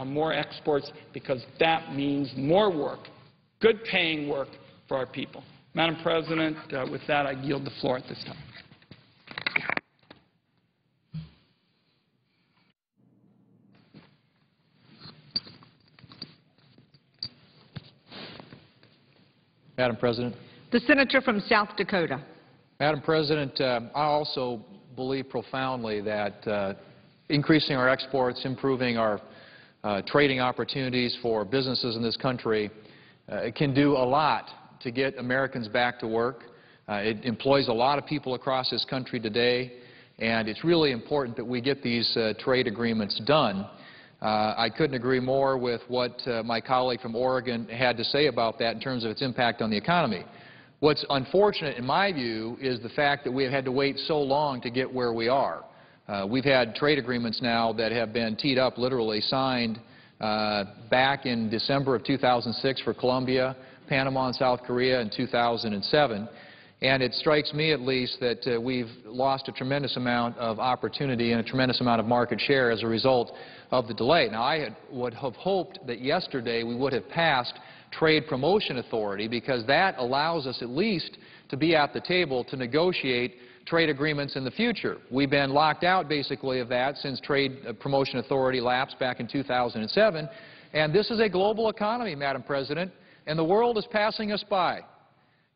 more exports, because that means more work, good paying work for our people. Madam President, with that, I yield the floor at this time. Madam President. The Senator from South Dakota. Madam President, I also believe profoundly that increasing our exports, improving our trading opportunities for businesses in this country can do a lot to get Americans back to work. It employs a lot of people across this country today, and it's really important that we get these trade agreements done. I couldn't agree more with what my colleague from Oregon had to say about that in terms of its impact on the economy. What's unfortunate, in my view, is the fact that we have had to wait so long to get where we are. We've had trade agreements now that have been teed up, literally signed back in December of 2006 for Colombia, Panama, and South Korea in 2007. And it strikes me, at least, that we've lost a tremendous amount of opportunity and a tremendous amount of market share as a result of the delay. Now, I would have hoped that yesterday we would have passed Trade Promotion Authority, because that allows us at least to be at the table to negotiate trade agreements in the future. We've been locked out, basically, of that since Trade Promotion Authority lapsed back in 2007. And this is a global economy, Madam President, and the world is passing us by.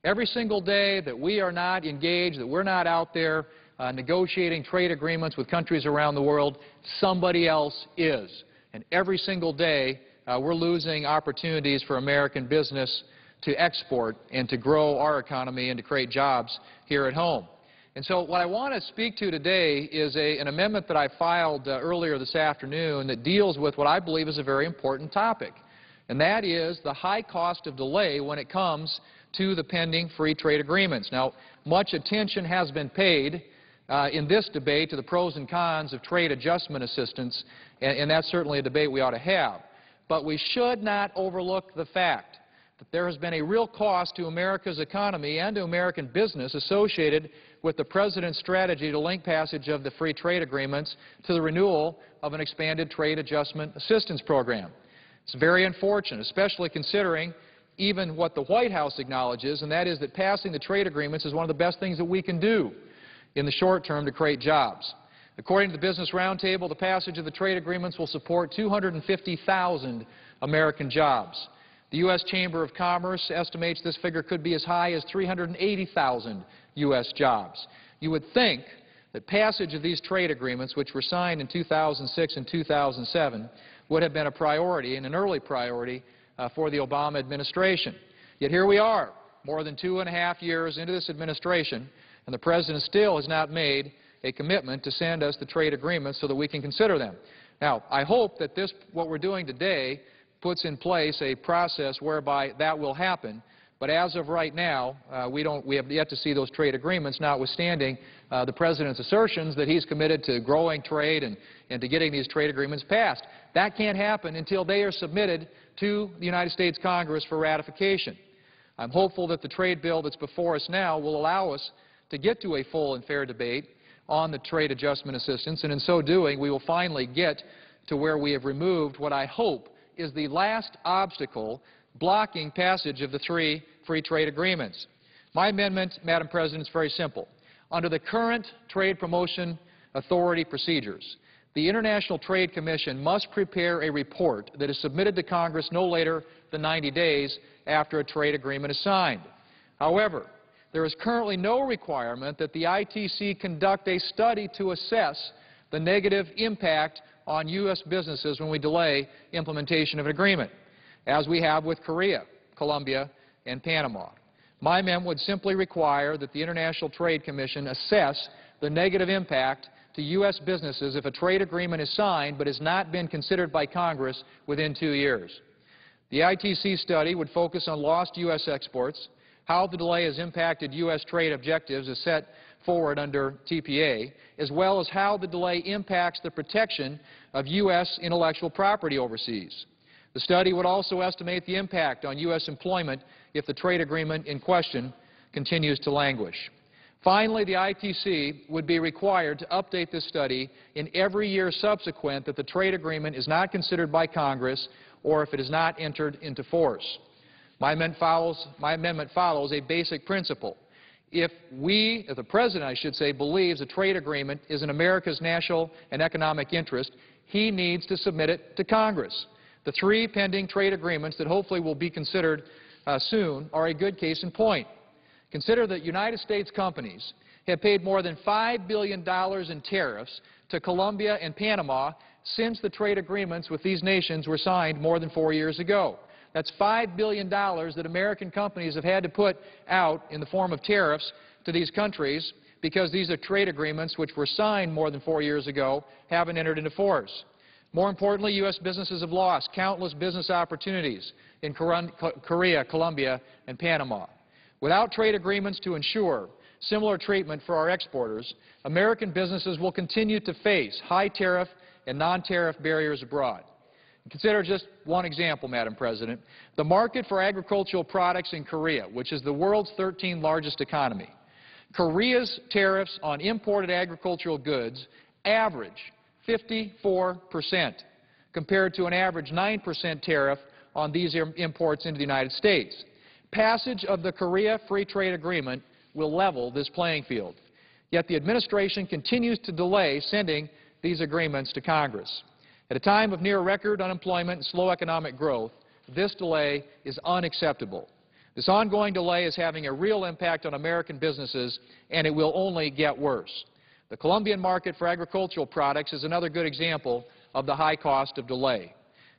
Every single day that we are not engaged, that we're not out there negotiating trade agreements with countries around the world, somebody else is. And every single day we're losing opportunities for American business to export and to grow our economy and to create jobs here at home. And so what I want to speak to today is an amendment that I filed earlier this afternoon that deals with what I believe is a very important topic, and that is the high cost of delay when it comes to the pending free trade agreements. Now, much attention has been paid in this debate to the pros and cons of trade adjustment assistance, and that's certainly a debate we ought to have. But we should not overlook the fact that there has been a real cost to America's economy and to American business associated with the President's strategy to link passage of the free trade agreements to the renewal of an expanded trade adjustment assistance program. It's very unfortunate, especially considering even what the White House acknowledges, and that is that passing the trade agreements is one of the best things that we can do in the short term to create jobs. According to the Business Roundtable, the passage of the trade agreements will support 250,000 American jobs. The U.S. Chamber of Commerce estimates this figure could be as high as 380,000 U.S. jobs. You would think that passage of these trade agreements, which were signed in 2006 and 2007, would have been a priority, and an early priority, for the Obama administration. Yet here we are, more than 2.5 years into this administration, and the President still has not made a commitment to send us the trade agreements so that we can consider them. Now, I hope that what we're doing today puts in place a process whereby that will happen. But as of right now, we have yet to see those trade agreements, notwithstanding the President's assertions that he's committed to growing trade and to getting these trade agreements passed. That can't happen until they are submitted to the United States Congress for ratification. I'm hopeful that the trade bill that's before us now will allow us to get to a full and fair debate on the trade adjustment assistance, and in so doing, we will finally get to where we have removed what I hope is the last obstacle blocking passage of the 3 free trade agreements. My amendment, Madam President, is very simple. Under the current Trade Promotion Authority procedures, the International Trade Commission must prepare a report that is submitted to Congress no later than 90 days after a trade agreement is signed. However, there is currently no requirement that the ITC conduct a study to assess the negative impact on U.S. businesses when we delay implementation of an agreement, as we have with Korea, Colombia, and Panama. My amendment would simply require that the International Trade Commission assess the negative impact to U.S. businesses if a trade agreement is signed but has not been considered by Congress within 2 years. The ITC study would focus on lost U.S. exports, how the delay has impacted U.S. trade objectives as set forward under TPA, as well as how the delay impacts the protection of U.S. intellectual property overseas. The study would also estimate the impact on U.S. employment if the trade agreement in question continues to languish. Finally, the ITC would be required to update this study in every year subsequent that the trade agreement is not considered by Congress or if it is not entered into force. My amendment follows a basic principle. If the President, I should say, believes a trade agreement is in America's national and economic interest, he needs to submit it to Congress. The three pending trade agreements that hopefully will be considered soon are a good case in point. Consider that United States companies have paid more than $5 billion in tariffs to Colombia and Panama since the trade agreements with these nations were signed more than 4 years ago. That's $5 billion that American companies have had to put out in the form of tariffs to these countries because these are trade agreements which were signed more than 4 years ago, haven't entered into force. More importantly, U.S. businesses have lost countless business opportunities in Korea, Colombia, and Panama. Without trade agreements to ensure similar treatment for our exporters, American businesses will continue to face high tariff and non-tariff barriers abroad. Consider just one example, Madam President. The market for agricultural products in Korea, which is the world's 13th largest economy. Korea's tariffs on imported agricultural goods average 54% compared to an average 9% tariff on these imports into the United States. Passage of the Korea Free Trade Agreement will level this playing field. Yet the administration continues to delay sending these agreements to Congress. At a time of near record unemployment and slow economic growth, this delay is unacceptable. This ongoing delay is having a real impact on American businesses, and it will only get worse. The Colombian market for agricultural products is another good example of the high cost of delay.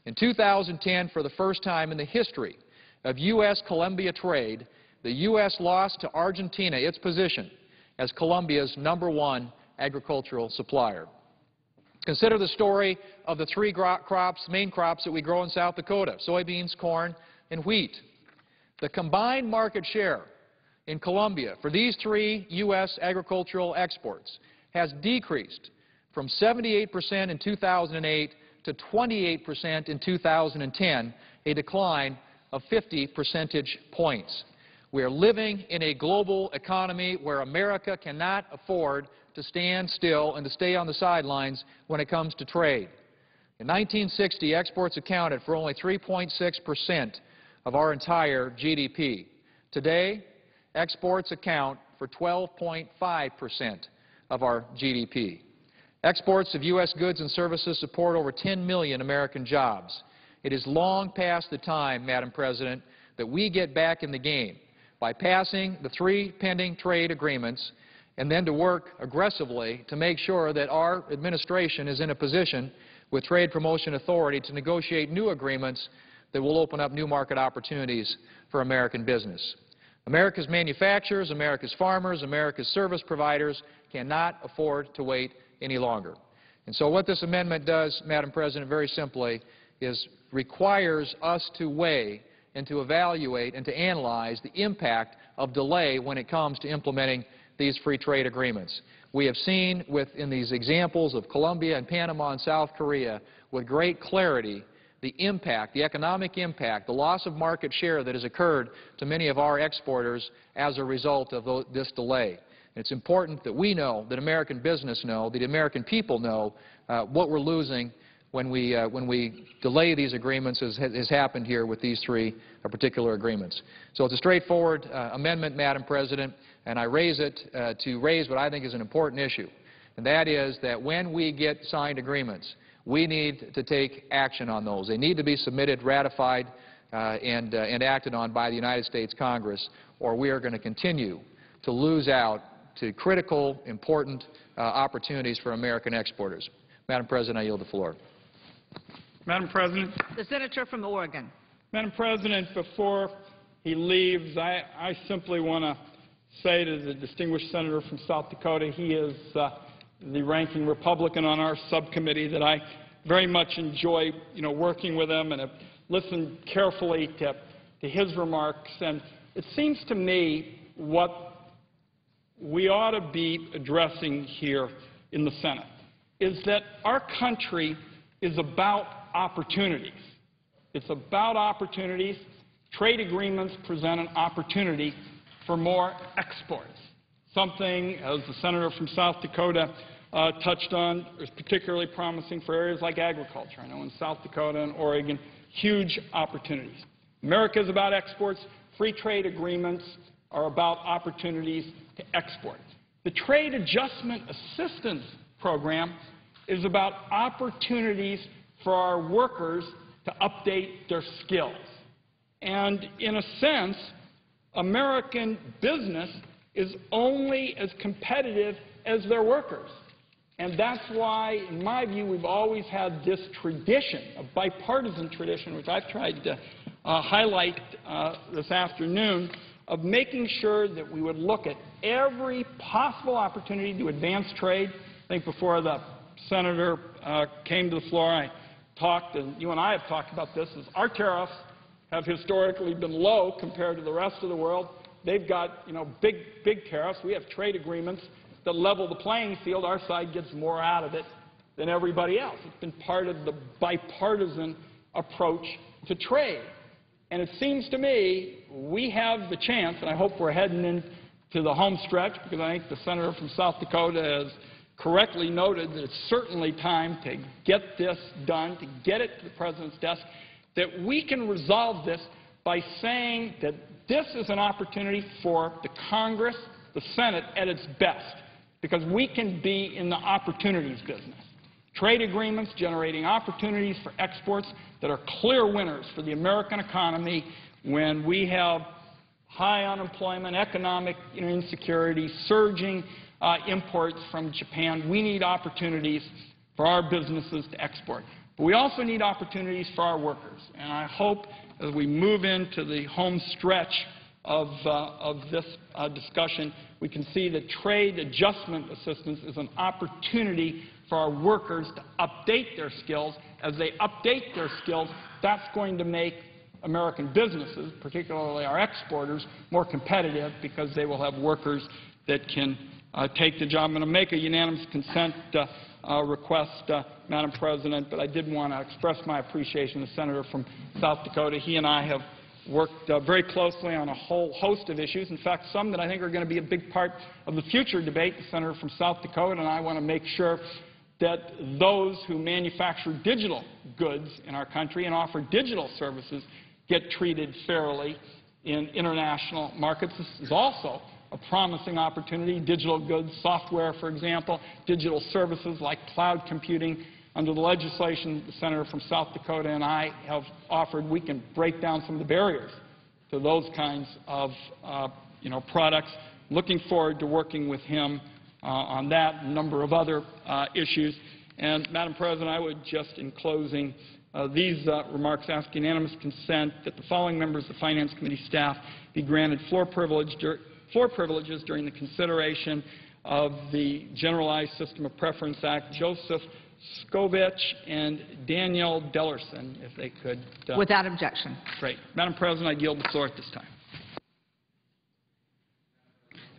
In 2010, for the first time in the history of U.S.-Colombia trade, the U.S. lost to Argentina its position as Colombia's #1 agricultural supplier. Consider the story of the three main crops that we grow in South Dakota: soybeans, corn, and wheat. The combined market share in Colombia for these three U.S. agricultural exports has decreased from 78% in 2008 to 28% in 2010, a decline of 50 percentage points. We are living in a global economy where America cannot afford to stand still and to stay on the sidelines when it comes to trade. In 1960, exports accounted for only 3.6% of our entire GDP. Today, exports account for 12.5% of our GDP. Exports of U.S. goods and services support over 10 million American jobs. It is long past the time, Madam President, that we get back in the game by passing the three pending trade agreements and then to work aggressively to make sure that our administration is in a position with Trade Promotion Authority to negotiate new agreements that will open up new market opportunities for American business. America's manufacturers, America's farmers, America's service providers cannot afford to wait any longer. And so what this amendment does, Madam President, very simply, is requires us to weigh and to evaluate and to analyze the impact of delay when it comes to implementing these free trade agreements. We have seen in these examples of Colombia and Panama and South Korea with great clarity the impact, the economic impact, the loss of market share that has occurred to many of our exporters as a result of this delay. And it's important that we know, that American business know, that the American people know what we're losing when we delay these agreements, as has happened here with these three particular agreements. So it's a straightforward amendment, Madam President, and I raise it to raise what I think is an important issue, and that is that when we get signed agreements, we need to take action on those. They need to be submitted, ratified, and acted on by the United States Congress, or we are going to continue to lose out to critical, important opportunities for American exporters. Madam President, I yield the floor. Madam President. The senator from Oregon. Madam President, before he leaves, I simply want to say to the distinguished senator from South Dakota, he is the ranking Republican on our subcommittee, that I very much enjoy, working with him and have listened carefully to his remarks. And it seems to me what we ought to be addressing here in the Senate is that our country is about opportunities. It's about opportunities. Trade agreements present an opportunity for more exports. something, as the senator from South Dakota touched on, is particularly promising for areas like agriculture. I know in South Dakota and Oregon, huge opportunities. America is about exports. Free trade agreements are about opportunities to export. The Trade Adjustment Assistance Program is about opportunities for our workers to update their skills. And in a sense, American business is only as competitive as their workers. And that's why, in my view, we've always had this tradition, a bipartisan tradition, which I've tried to highlight this afternoon, of making sure that we would look at every possible opportunity to advance trade. I think before the senator came to the floor, I talked, and you and I have talked about this, is our tariffs have historically been low compared to the rest of the world. They've got, big tariffs. We have trade agreements that level the playing field. Our side gets more out of it than everybody else. It's been part of the bipartisan approach to trade. And it seems to me we have the chance, and I hope we're heading into the home stretch, because I think the senator from South Dakota has correctly noted that it's certainly time to get this done, to get it to the President's desk, that we can resolve this by saying that this is an opportunity for the Congress, the Senate, at its best, because we can be in the opportunities business. Trade agreements generating opportunities for exports that are clear winners for the American economy when we have high unemployment, economic insecurity, surging imports from Japan. We need opportunities for our businesses to export. But we also need opportunities for our workers. And I hope as we move into the home stretch of this discussion, we can see that trade adjustment assistance is an opportunity for our workers to update their skills. As they update their skills, that's going to make American businesses, particularly our exporters, more competitive, because they will have workers that can take the job. I'm going to make a unanimous consent request, Madam President, but I did want to express my appreciation to the senator from South Dakota. He and I have worked very closely on a whole host of issues, in fact, some that I think are going to be a big part of the future debate. The senator from South Dakota and I want to make sure that those who manufacture digital goods in our country and offer digital services get treated fairly in international markets. This is also a promising opportunity. Digital goods, software, for example, digital services like cloud computing. Under the legislation the senator from South Dakota and I have offered, we can break down some of the barriers to those kinds of products. Looking forward to working with him on that and a number of other issues. And, Madam President, I would just, in closing these remarks, ask unanimous consent that the following members of the Finance Committee staff be granted floor privileges during the consideration of the Generalized System of Preference Act: Joseph Skovich and Danielle Dellerson, if they could. Without objection. Great. Madam President, I yield the floor at this time.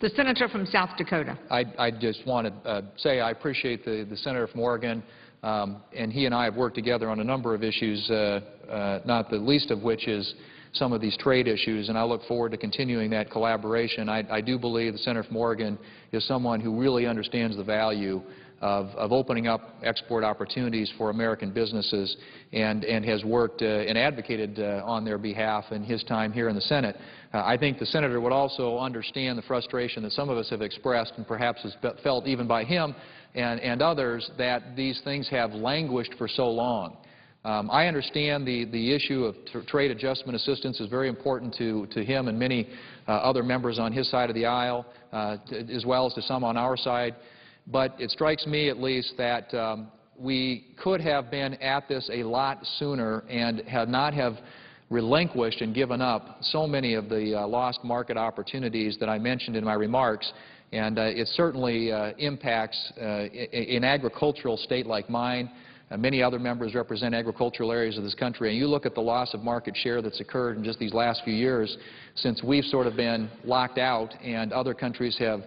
The senator from South Dakota. I just want to say I appreciate the senator from Oregon, and he and I have worked together on a number of issues, not the least of which is some of these trade issues, and I look forward to continuing that collaboration. I do believe the senator from Oregon is someone who really understands the value of opening up export opportunities for American businesses and has worked and advocated on their behalf in his time here in the Senate. I think the senator would also understand the frustration that some of us have expressed, and perhaps is felt even by him and others, that these things have languished for so long. I understand the issue of trade adjustment assistance is very important to him and many other members on his side of the aisle, as well as to some on our side. But it strikes me, at least, that we could have been at this a lot sooner and not have relinquished and given up so many of the lost market opportunities that I mentioned in my remarks. And it certainly impacts an agricultural state like mine. Many other members represent agricultural areas of this country, and you look at the loss of market share that's occurred in just these last few years since we've sort of been locked out and other countries have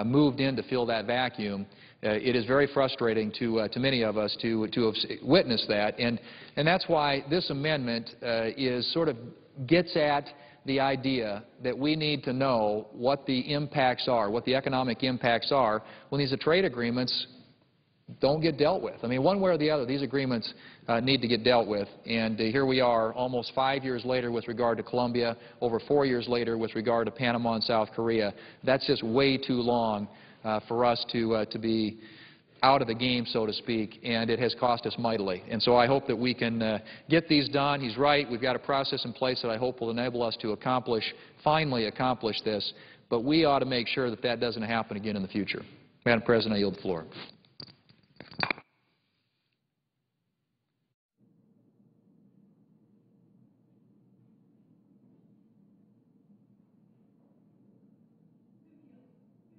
moved in to fill that vacuum. It is very frustrating to many of us to have witnessed that, and that's why this amendment is sort of gets at the idea that we need to know what the impacts are, what the economic impacts are when these trade agreements don't get dealt with. I mean, one way or the other, these agreements need to get dealt with. And here we are almost 5 years later with regard to Colombia, over 4 years later with regard to Panama and South Korea. That's just way too long for us to be out of the game, so to speak, and it has cost us mightily. And so I hope that we can get these done. He's right. We've got a process in place that I hope will enable us to finally accomplish this. But we ought to make sure that that doesn't happen again in the future. Madam President, I yield the floor.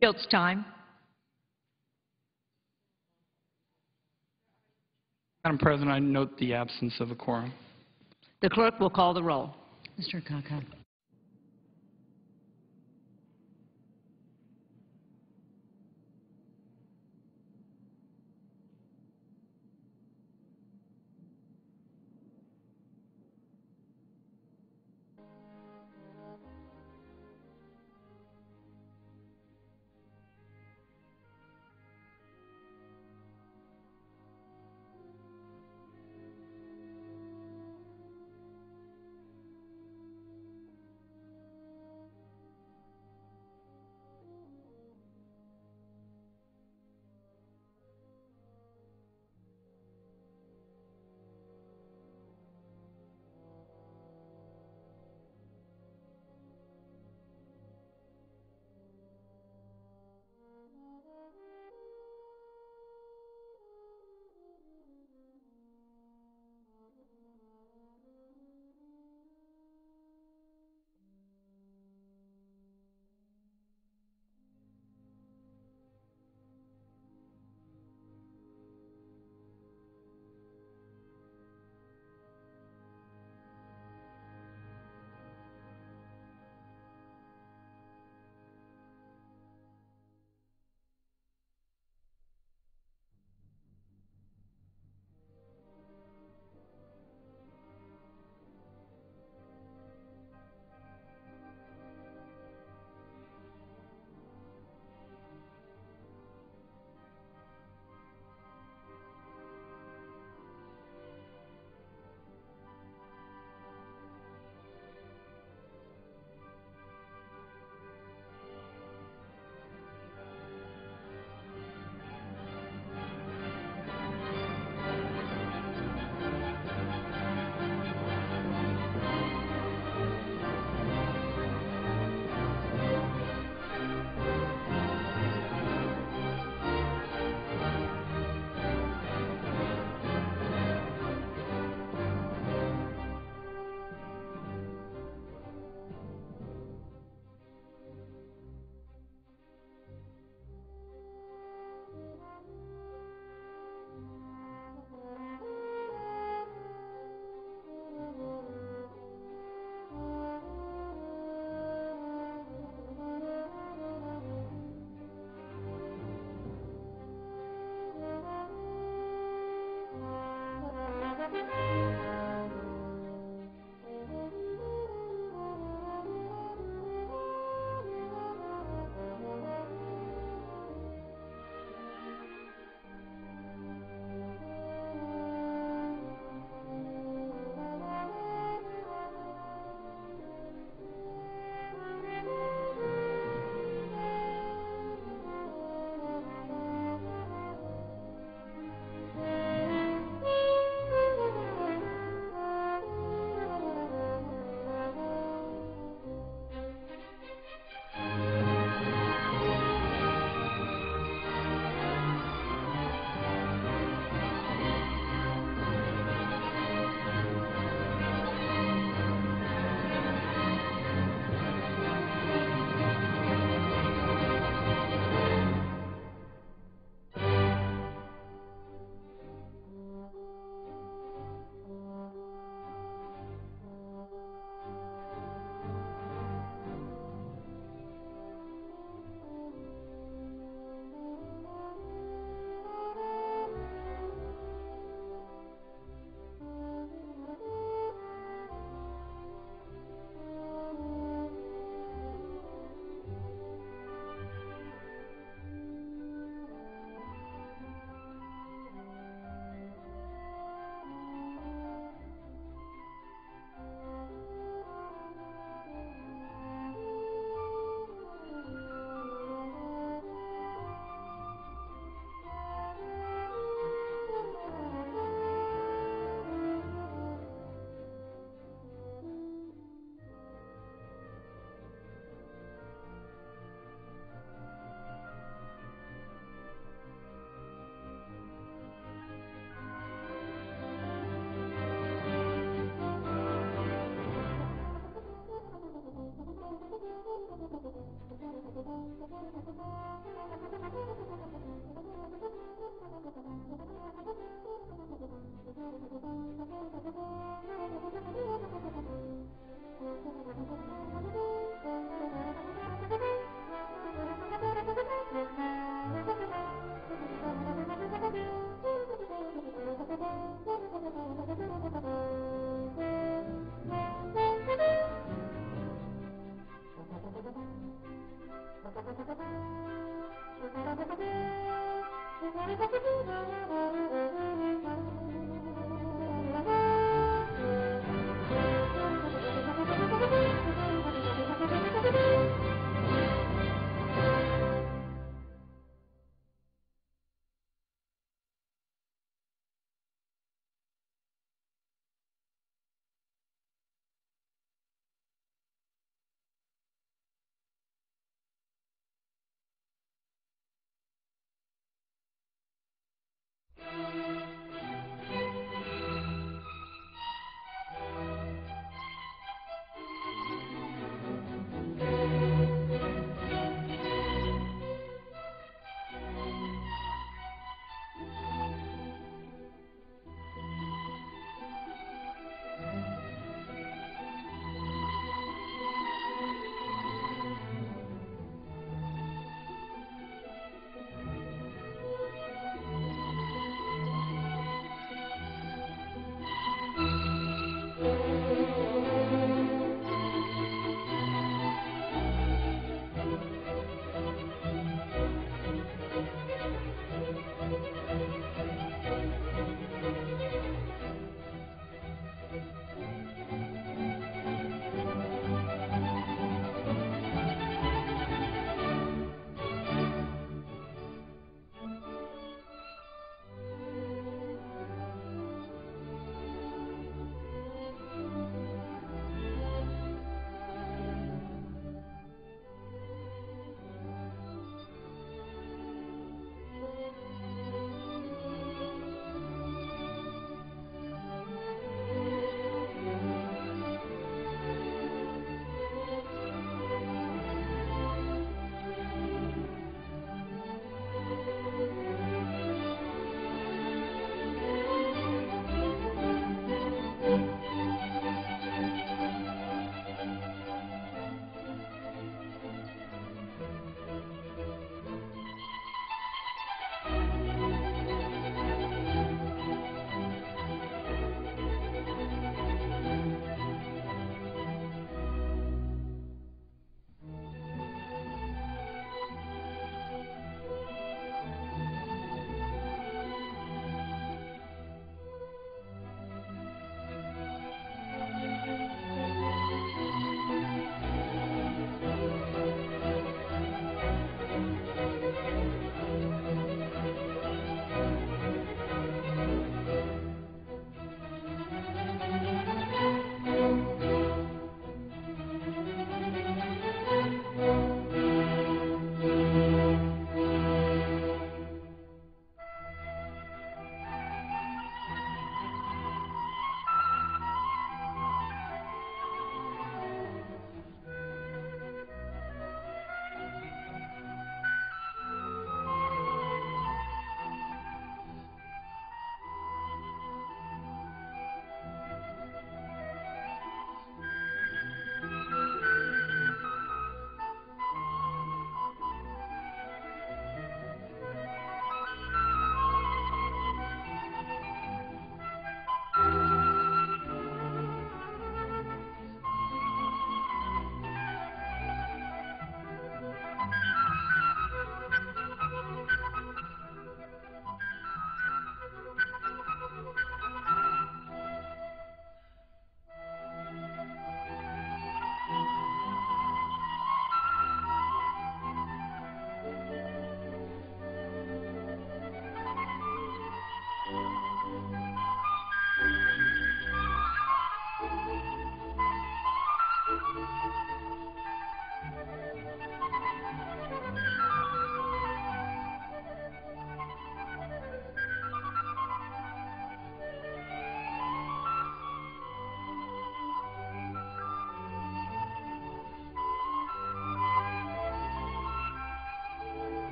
Yield's time. Madam President, I note the absence of a quorum. The clerk will call the roll. Mr. Akaka.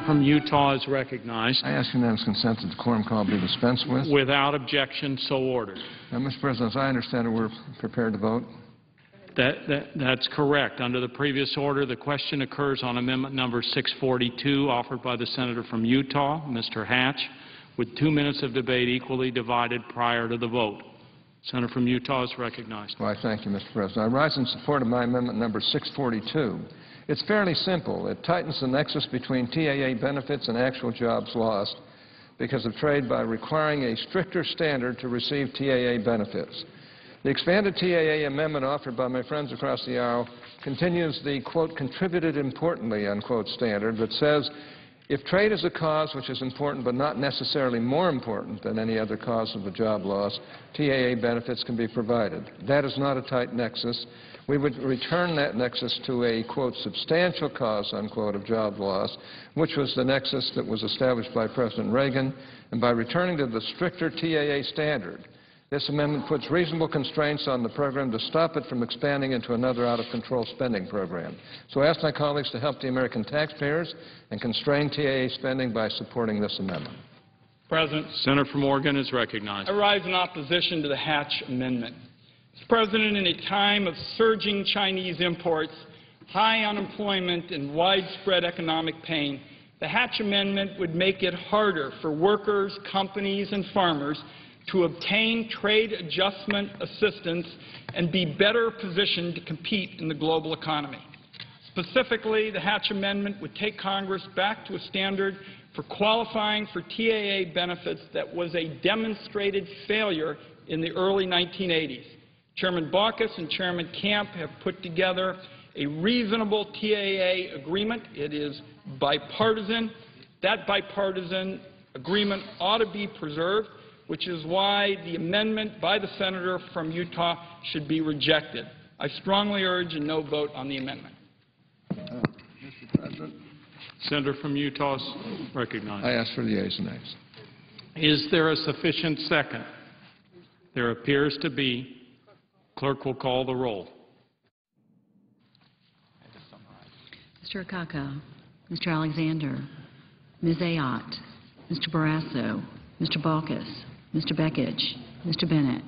Senator from Utah is recognized. I ask unanimous consent that the quorum call be dispensed with. Without objection, so ordered. Mr. President, as I understand it, we're prepared to vote. That's correct. Under the previous order, the question occurs on amendment number 642, offered by the senator from Utah, Mr. Hatch, with 2 minutes of debate equally divided prior to the vote. Senator from Utah is recognized. Well, I thank you, Mr. President. I rise in support of my amendment number 642. It's fairly simple. It tightens the nexus between TAA benefits and actual jobs lost because of trade by requiring a stricter standard to receive TAA benefits. The expanded TAA amendment offered by my friends across the aisle continues the, quote, contributed importantly, unquote, standard that says if trade is a cause which is important but not necessarily more important than any other cause of a job loss, TAA benefits can be provided. That is not a tight nexus. We would return that nexus to a, quote, substantial cause, unquote, of job loss, which was the nexus that was established by President Reagan, and by returning to the stricter TAA standard, this amendment puts reasonable constraints on the program to stop it from expanding into another out-of-control spending program. So I ask my colleagues to help the American taxpayers and constrain TAA spending by supporting this amendment. President, Senator from Oregon is recognized. I rise in opposition to the Hatch Amendment. Mr. President, in a time of surging Chinese imports, high unemployment, and widespread economic pain, the Hatch Amendment would make it harder for workers, companies, and farmers to obtain trade adjustment assistance and be better positioned to compete in the global economy. Specifically, the Hatch Amendment would take Congress back to a standard for qualifying for TAA benefits that was a demonstrated failure in the early 1980s. Chairman Baucus and Chairman Camp have put together a reasonable TAA agreement. It is bipartisan. That bipartisan agreement ought to be preserved, which is why the amendment by the senator from Utah should be rejected. I strongly urge a no vote on the amendment. Mr. President, Senator from Utah is recognized. I ask for the yeas and nays. Is there a sufficient second? There appears to be. Clerk will call the roll. Mr. Akaka, Mr. Alexander, Ms. Ayotte, Mr. Barrasso, Mr. Baucus, Mr. Bekich, Mr. Bennett,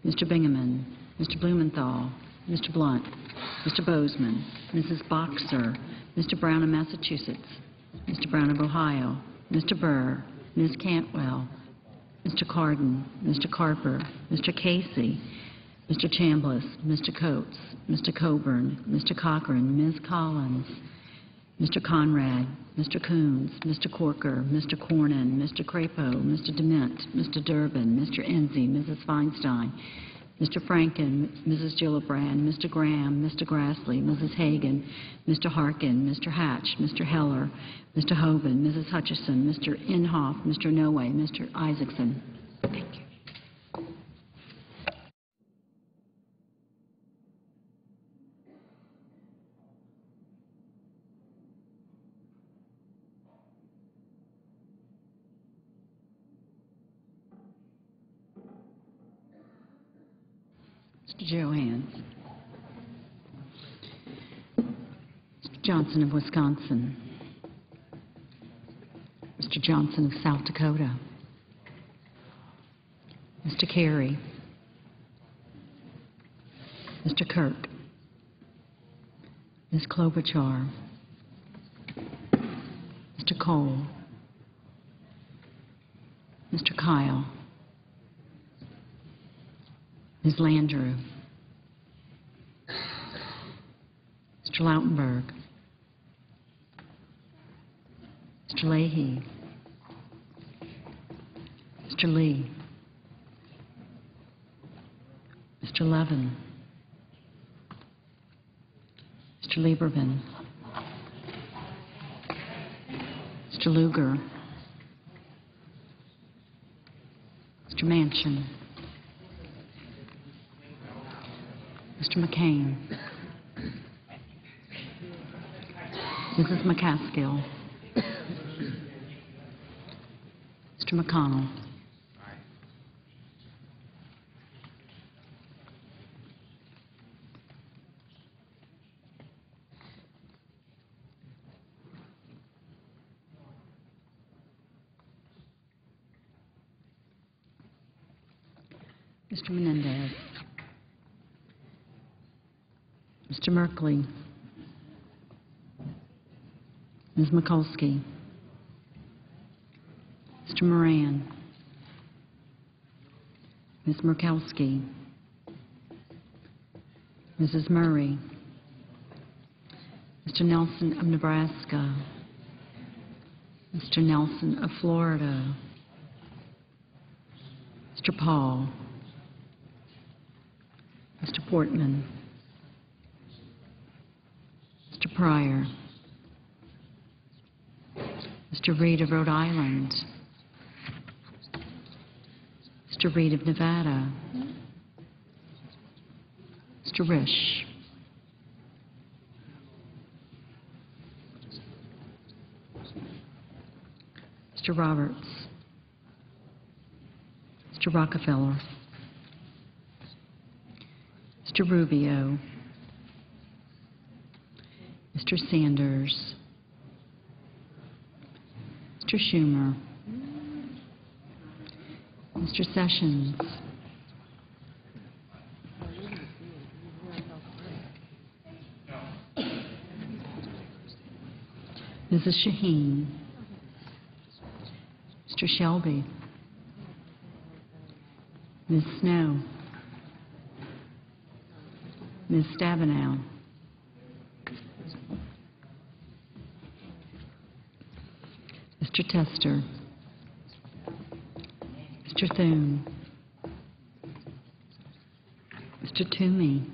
Mr. Bingaman, Mr. Blumenthal, Mr. Blunt, Mr. Bozeman, Mrs. Boxer, Mr. Brown of Massachusetts, Mr. Brown of Ohio, Mr. Burr, Ms. Cantwell, Mr. Cardin, Mr. Carper, Mr. Casey, Mr. Chambliss, Mr. Coates, Mr. Coburn, Mr. Cochran, Ms. Collins, Mr. Conrad, Mr. Coons, Mr. Corker, Mr. Cornyn, Mr. Crapo, Mr. Dement, Mr. Durbin, Mr. Enzi, Mrs. Feinstein, Mr. Franken, Mrs. Gillibrand, Mr. Graham, Mr. Grassley, Mrs. Hagan, Mr. Harkin, Mr. Hatch, Mr. Heller, Mr. Hoeven, Mrs. Hutchison, Mr. Inhofe, Mr. Noe, Mr. Isaacson. Thank you. Mr. Johans. Mr. Johnson of Wisconsin. Mr. Johnson of South Dakota. Mr. Kerry. Mr. Kirk. Ms. Klobuchar. Mr. Cole. Mr. Kyle. Ms. Landrieu. Mr. Lautenberg. Mr. Leahy. Mr. Lee. Mr. Levin. Mr. Lieberman. Mr. Lugar. Mr. Manchin. Mr. McCain. Mrs. McCaskill. Mr. McConnell. Mr. Menendez. Mr. Merkley. Ms. Mikulski. Mr. Moran. Ms. Murkowski. Mrs. Murray. Mr. Nelson of Nebraska. Mr. Nelson of Florida. Mr. Paul. Mr. Portman. Mr. Pryor. Mr. Reed of Rhode Island. Mr. Reed of Nevada. Mr. Risch. Mr. Roberts. Mr. Rockefeller. Mr. Rubio. Mr. Sanders. Mr. Schumer. Mr. Sessions. Mrs. Shaheen. Mr. Shelby. Ms. Snow. Ms. Stabenow. Mr. Tester. Mr. Thune. Mr. Toomey.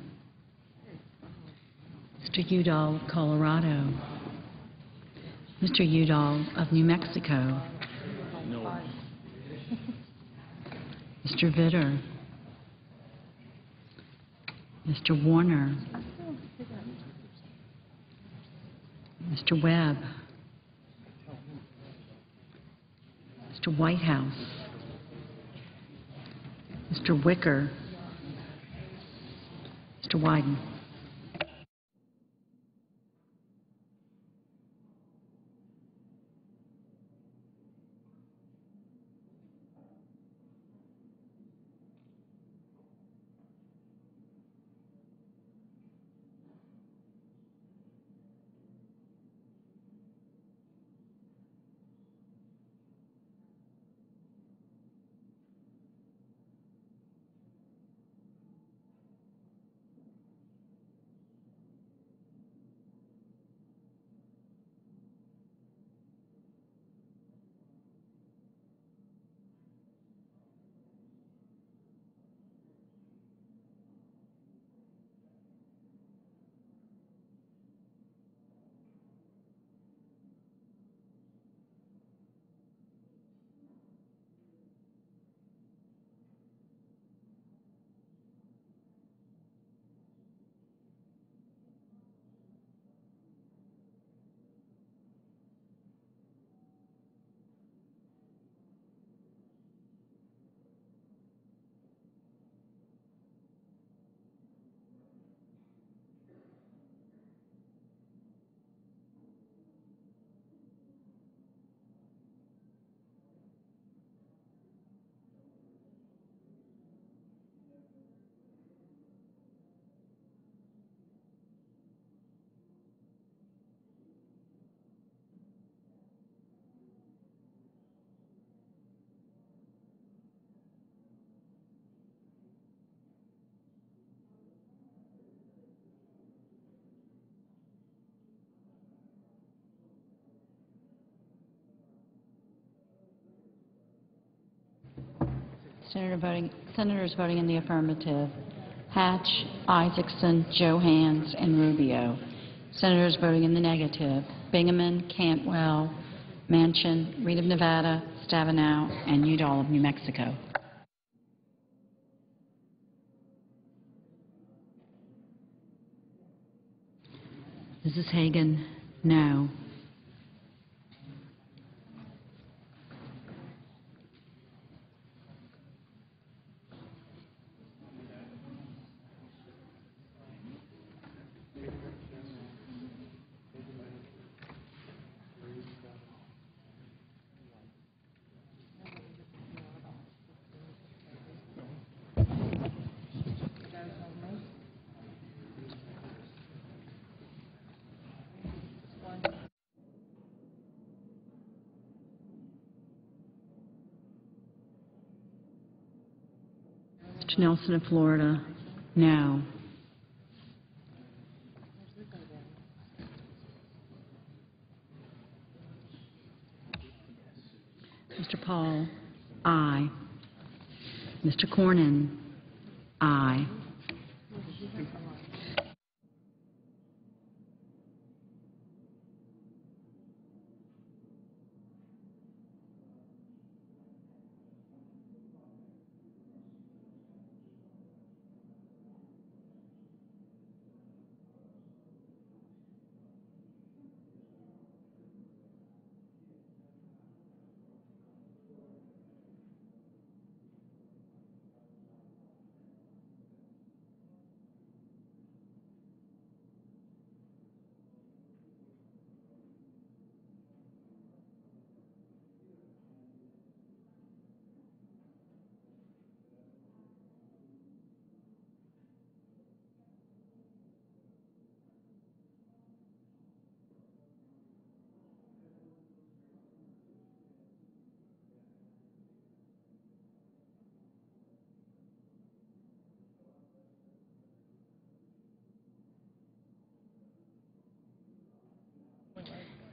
Mr. Udall of Colorado. Mr. Udall of New Mexico. No. Mr. Vitter. Mr. Warner. Mr. Webb. Mr. Whitehouse. Mr. Wicker. Mr. Wyden. Senators voting in the affirmative: Hatch, Isaacson, Johans, and Rubio. Senators voting in the negative: Bingaman, Cantwell, Manchin, Reed of Nevada, Stabenow, and Udall of New Mexico. Mrs. Hagan, no. Mr. Nelson of Florida, no. Mr. Paul, aye. Mr. Cornyn, aye.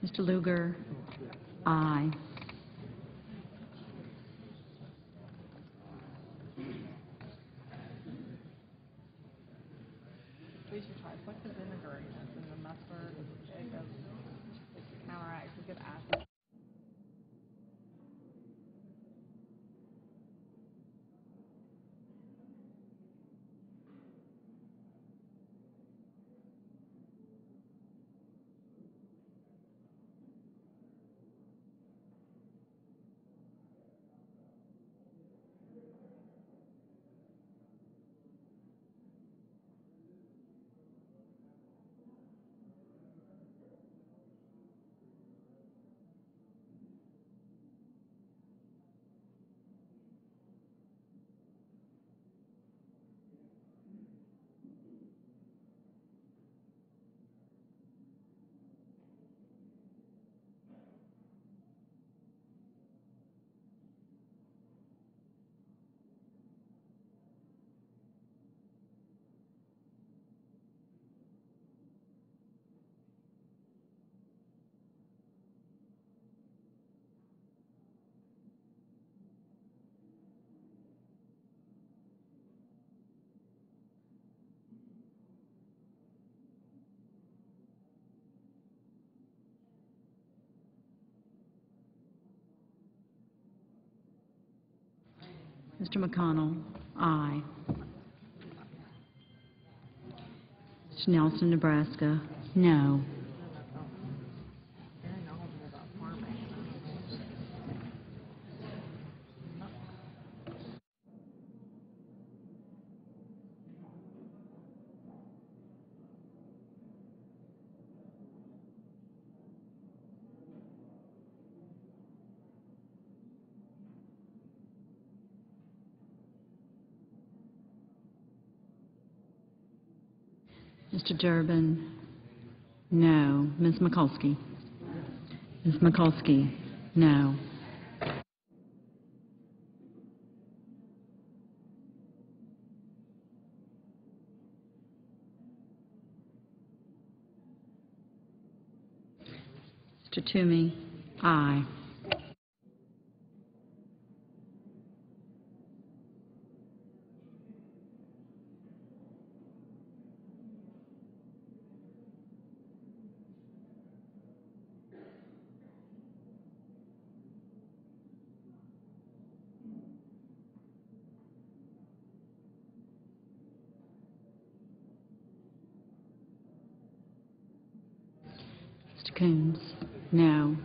Mr. Lugar, aye. Please try. Put the vinegar in it, and the mustard, it counteracts a good acid. Mr. McConnell, aye. Mr. Nelson, Nebraska, no. Very knowledgeable about farming. Mr. Durbin, no. Ms. Mikulski? Ms. Mikulski, no. Mr. Toomey, aye. Mr. Coons, no.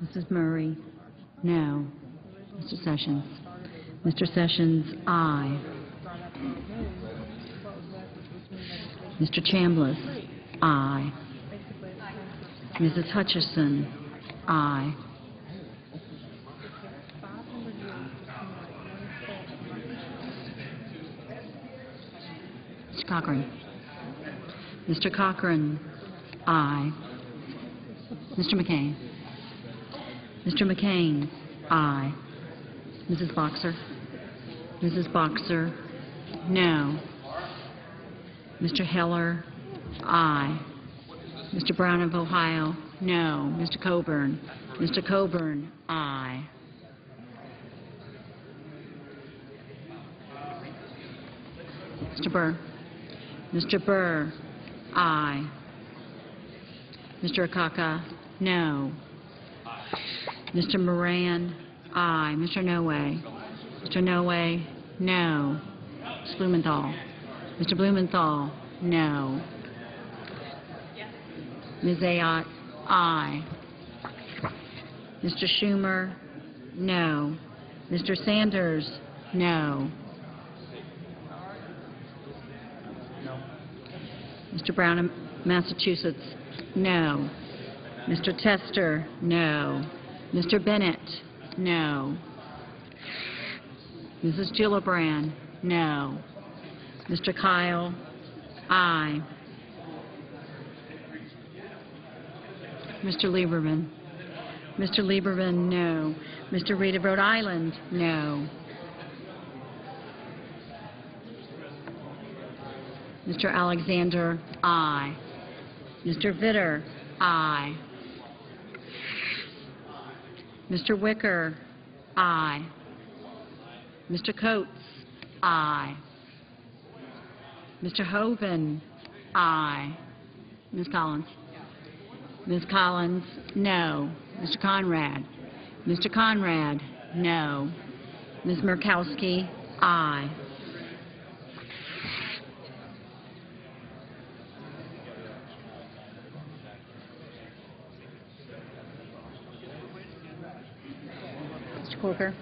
Mrs. Murray, no. Mr. Sessions? Mr. Sessions, aye. Mr. Chambliss? Aye. Mrs. Hutchison? Aye. Mr. Cochran? Mr. Cochran? Aye. Mr. McCain? Mr. McCain? Aye. Mrs. Boxer? Mrs. Boxer? No. Mr. Heller? Aye. Mr. Brown of Ohio? No. Mr. Coburn? Mr. Coburn? Aye. Mr. Burr? Mr. Burr? Aye. Mr. Akaka? No. Mr. Moran? Aye. Mr. Noe? Mr. Noe? No. Ms. Blumenthal? Mr. Blumenthal? No. Ms. Ayotte? Aye. Mr. Schumer? No. Mr. Sanders? No. Mr. Brown of Massachusetts? No. Mr. Tester? No. Mr. Bennett? No. Mrs. Gillibrand? No. Mr. Kyle? Aye. Mr. Lieberman? Mr. Lieberman? No. Mr. Reed of Rhode Island? No. Mr. Alexander? Aye. Mr. Vitter? Aye. Mr. Wicker? Aye. Mr. Coates? Aye. Mr. Hoven? Aye. Ms. Collins? Ms. Collins? No. Mr. Conrad? Mr. Conrad? No. Ms. Murkowski? Aye. Mr. Corker?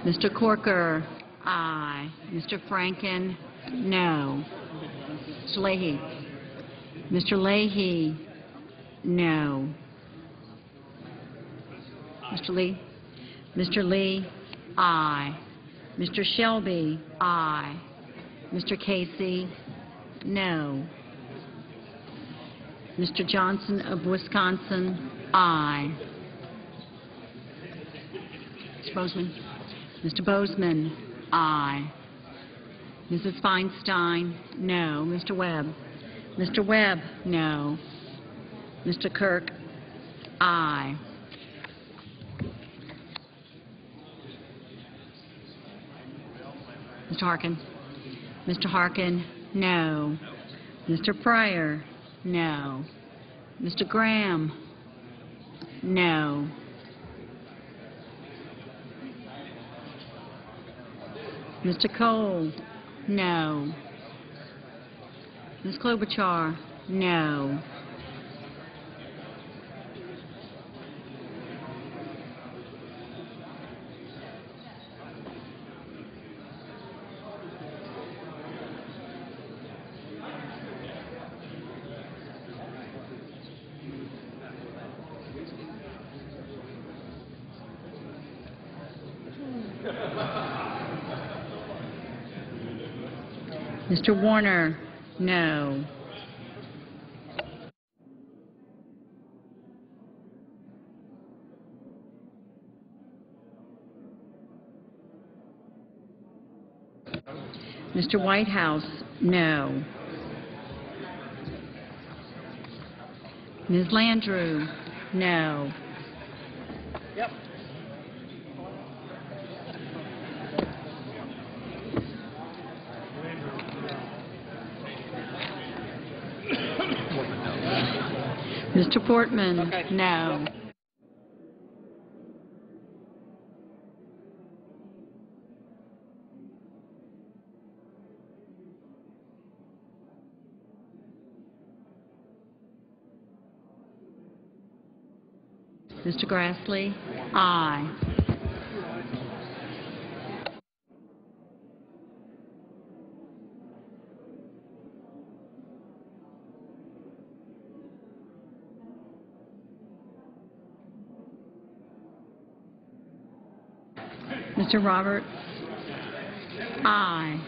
Mr. Corker? Aye. Mr. Franken? No. Mr. Leahy? Mr. Leahy? No. Mr. Lee? Mr. Lee? Aye. Mr. Shelby? Aye. Mr. Casey? No. Mr. Johnson of Wisconsin? Aye. Mr. Bozeman? Mr. Bozeman? Aye. Mrs. Feinstein? No. Mr. Webb? Mr. Webb? No. Mr. Kirk? Aye. Mr. Harkin? Mr. Harkin? No. Mr. Pryor? No. Mr. Graham? No. Mr. Cole? No. Ms. Klobuchar? No. Mr. Warner? No. Mr. Whitehouse? No. Ms. Landrieu? No. Mr. Portman? No. Mr. Grassley? Aye. Mr. Roberts? Aye.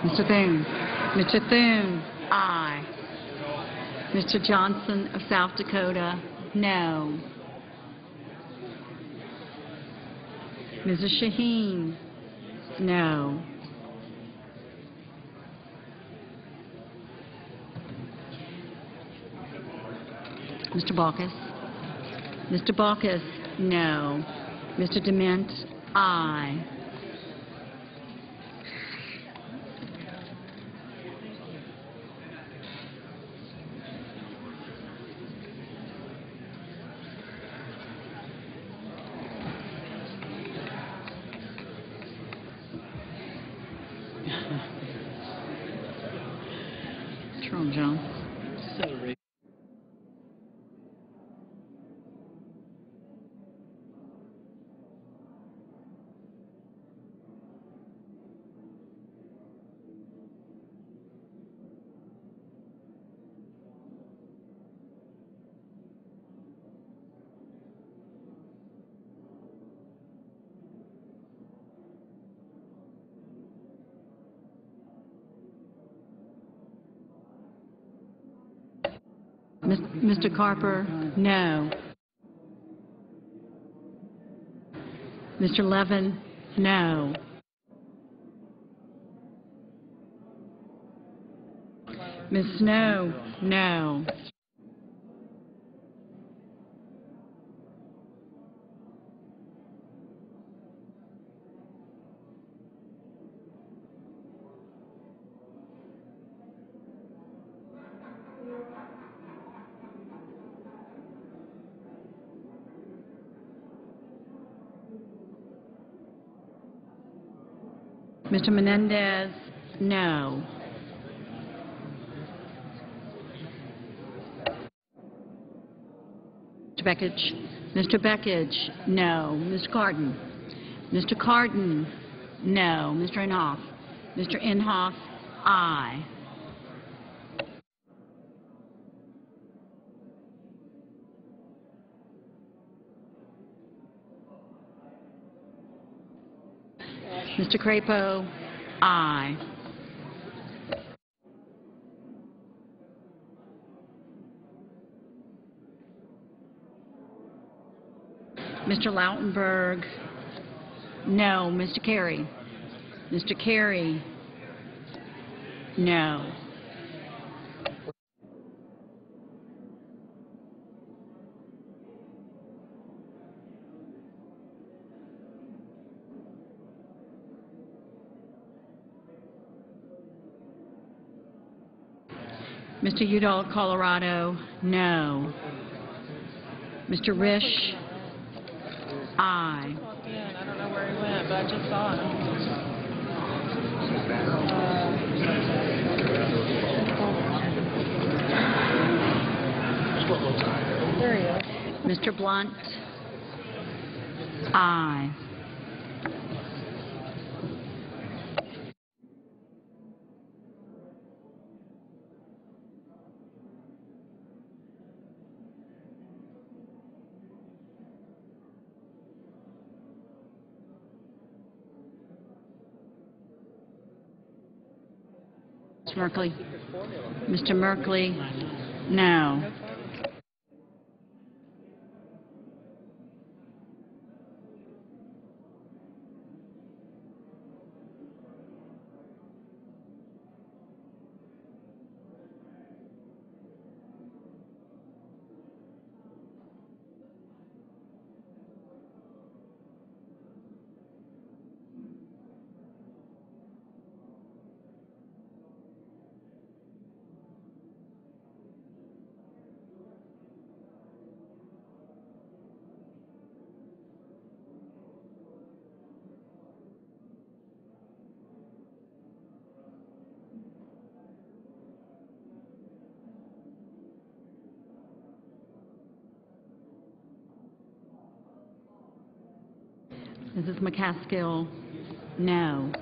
Mr. Thune? Mr. Thune? Aye. Mr. Johnson of South Dakota? No. Mrs. Shaheen? No. Mr. Baucus? Mr. Baucus? No. Mr. Dement? Aye. What's wrong, John? Mr. Carper? No. Mr. Levin? No. Ms. Snow? No. Mr. Menendez? No. Mr. Beckich? Mr. Beckich? No. Ms. Cardin? Mr. Cardin? No. Mr. Inhofe? Mr. Inhofe? Aye. Mr. Crapo? Aye. Mr. Lautenberg? No. Mr. Carey? Mr. Carey? No. Mr. Udall, Colorado? No. Mr. Risch? Aye. Walked in. I don't know where he went, but I just saw him. There he is. Mr. Blunt? Aye. Mr. Merkley? Mr. Merkley? No. Mrs. McCaskill? No.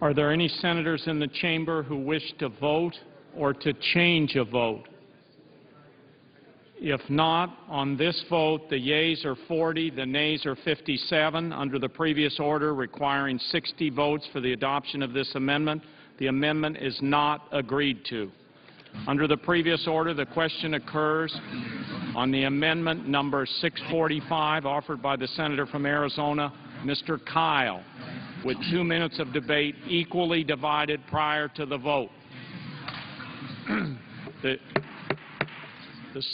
Are there any senators in the chamber who wish to vote or to change a vote? If not, on this vote, the yeas are 40, the nays are 57. Under the previous order requiring 60 votes for the adoption of this amendment, the amendment is not agreed to. Under the previous order, the question occurs on the amendment number 645 offered by the senator from Arizona, Mr. Kyle, with 2 minutes of debate equally divided prior to the vote. The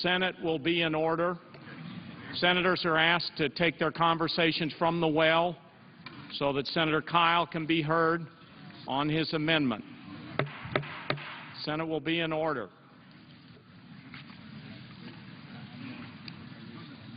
Senate will be in order. Senators are asked to take their conversations from the well so that Senator Kyle can be heard on his amendment. Senate will be in order.